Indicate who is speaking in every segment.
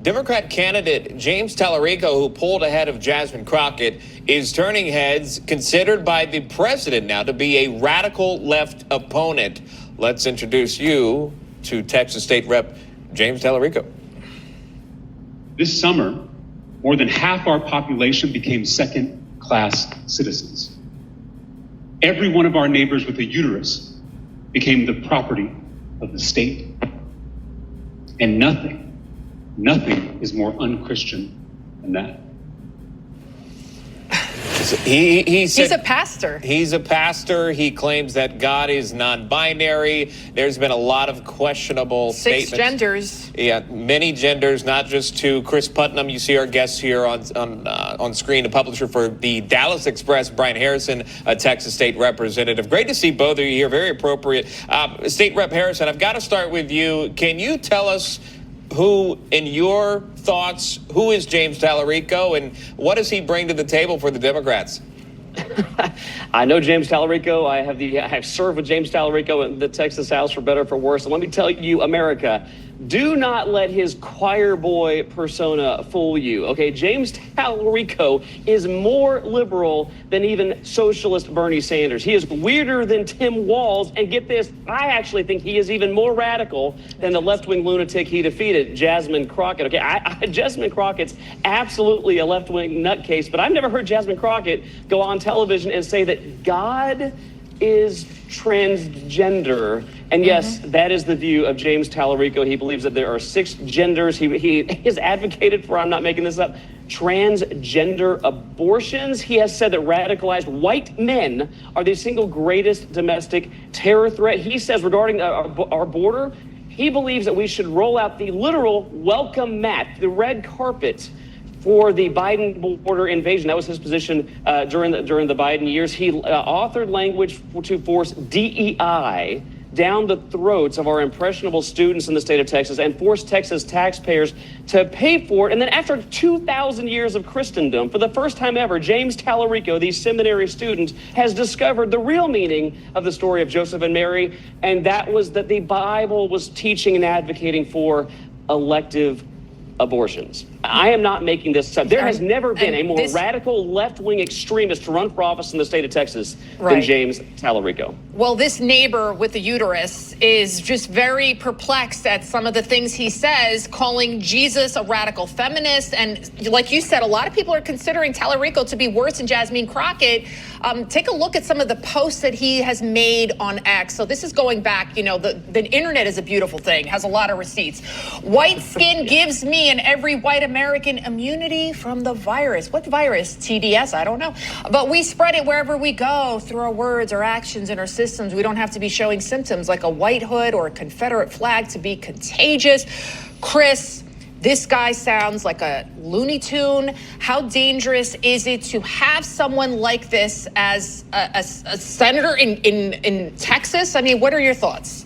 Speaker 1: Democrat candidate James Talarico, who pulled ahead of Jasmine Crockett, is turning heads, considered by the president now to be a radical left opponent. Let's introduce you to Texas State Rep James Talarico.
Speaker 2: This summer, more than half our population became second-class citizens. Every one of our neighbors with a uterus became the property of the state. And nothing is more unchristian than that.
Speaker 1: He said,
Speaker 3: he's a pastor.
Speaker 1: He's a pastor. He claims that God is non-binary. There's been a lot of questionable statements.
Speaker 3: 6 genders.
Speaker 1: Yeah, many genders, not just two. Chris Putnam, you see our guest here on screen, a publisher for the Dallas Express. Brian Harrison, a Texas State representative. Great to see both of you here. Very appropriate. State Rep Harrison, I've got to start with you. Can you tell us who, in your thoughts, who is James Talarico and what does he bring to the table for the Democrats?
Speaker 4: I know James Talarico. I have served with James Talarico in the Texas House for better or for worse. And let me tell you, America, do not let his choir boy persona fool you. Okay, James Talarico is more liberal than even socialist Bernie Sanders. He is weirder than Tim Walz. And get this, I actually think he is even more radical than the left-wing lunatic he defeated, Jasmine Crockett. Okay, Jasmine Crockett's absolutely a left-wing nutcase, but I've never heard Jasmine Crockett go on television and say that God is transgender. And yes, that is the view of James Talarico. He believes that there are 6 genders. He has advocated for, I'm not making this up, transgender abortions. He has said that radicalized white men are the single greatest domestic terror threat. He says regarding our border, he believes that we should roll out the literal welcome mat, the red carpet, for the Biden border invasion. That was his position during the Biden years. He authored language to force DEI down the throats of our impressionable students in the state of Texas and force Texas taxpayers to pay for it. And then after 2,000 years of Christendom, for the first time ever, James Talarico, the seminary student, has discovered the real meaning of the story of Joseph and Mary, and that was that the Bible was teaching and advocating for elective abortions. I am not making this up. There has never been a more radical left-wing extremist to run for office in the state of Texas than James Talarico.
Speaker 3: Well, this neighbor with the uterus is just very perplexed at some of the things he says, calling Jesus a radical feminist. And like you said, a lot of people are considering Talarico to be worse than Jasmine Crockett. Take a look at some of the posts that he has made on X. So this is going back, you know, the internet is a beautiful thing, has a lot of receipts. White skin gives me and every white American immunity from the virus. What virus? TDS? I don't know. But we spread it wherever we go through our words, our actions, and our systems. We don't have to be showing symptoms like a white hood or a Confederate flag to be contagious. Chris, this guy sounds like a Looney Tune. How dangerous is it to have someone like this as a senator in Texas? I mean, what are your thoughts?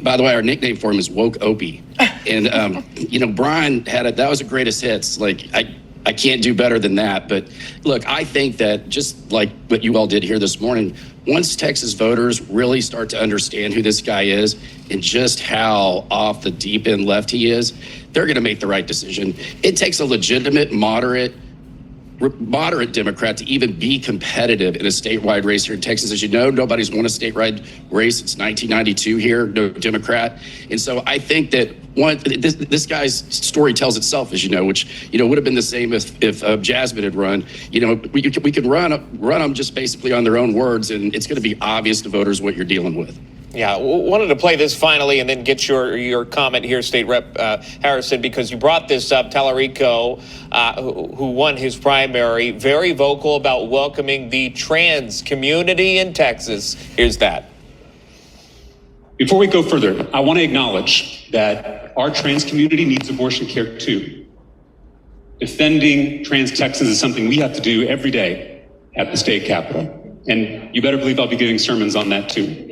Speaker 5: By the way, our nickname for him is Woke Opie. And, you know, Brian that was a greatest hits. Like, I can't do better than that. But look, I think that just like what you all did here this morning, once Texas voters really start to understand who this guy is and just how off the deep end left he is, they're going to make the right decision. It takes a legitimate, moderate Democrat to even be competitive in a statewide race here in Texas. As you know, nobody's won a statewide race since 1992 here, no Democrat. And so I think that this guy's story tells itself, as you know, which, you know, would have been the same if Jasmine had run. You know, we could run them just basically on their own words, and it's going to be obvious to voters what you're dealing with.
Speaker 1: Yeah, wanted to play this finally and then get your comment here, State Rep Harrison, because you brought this up. Talarico, who won his primary, very vocal about welcoming the trans community in Texas. Here's that.
Speaker 2: Before we go further, I want to acknowledge that our trans community needs abortion care too. Defending trans Texans is something we have to do every day at the state capitol. And you better believe I'll be giving sermons on that too.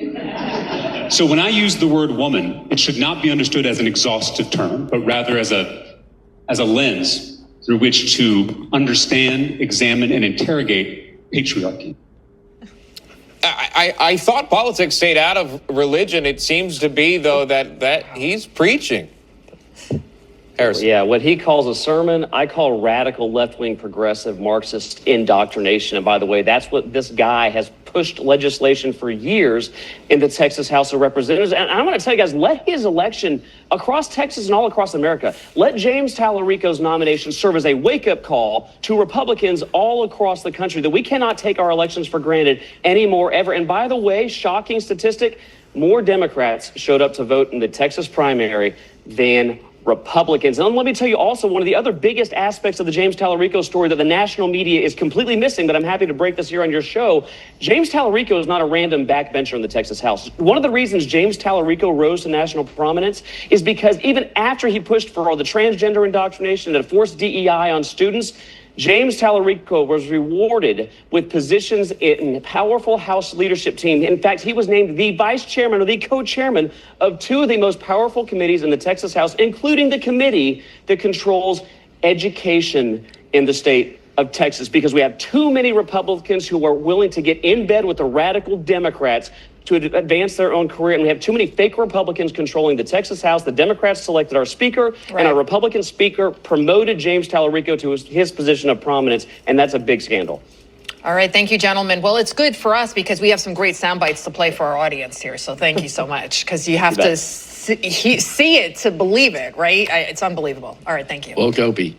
Speaker 2: So when I use the word woman, it should not be understood as an exhaustive term, but rather as a lens through which to understand, examine, and interrogate patriarchy.
Speaker 1: I thought politics stayed out of religion. It seems to be, though, that he's preaching. Harrison.
Speaker 4: Yeah, what he calls a sermon, I call radical left-wing progressive Marxist indoctrination. And by the way, that's what this guy has pushed legislation for years in the Texas House of Representatives. And I'm going to tell you guys, let his election across Texas and all across America, let James Talarico's nomination serve as a wake-up call to Republicans all across the country that we cannot take our elections for granted anymore, ever. And by the way, shocking statistic, more Democrats showed up to vote in the Texas primary than Republicans. And let me tell you also one of the other biggest aspects of the James Talarico story that the national media is completely missing, but I'm happy to break this here on your show. James Talarico is not a random backbencher in the Texas House. One of the reasons James Talarico rose to national prominence is because even after he pushed for all the transgender indoctrination that forced DEI on students, James Talarico was rewarded with positions in powerful House leadership team. In fact, he was named the vice chairman or the co-chairman of two of the most powerful committees in the Texas House, including the committee that controls education in the state of Texas, because we have too many Republicans who are willing to get in bed with the radical Democrats to advance their own career. And we have too many fake Republicans controlling the Texas House. The Democrats selected our speaker, and our Republican speaker promoted James Talarico to his position of prominence, and that's a big scandal.
Speaker 3: All right, thank you, gentlemen. Well, it's good for us because we have some great sound bites to play for our audience here. So thank you so much, because you have to see it to believe it, right? It's unbelievable. All right, thank you.
Speaker 5: Woke Opie.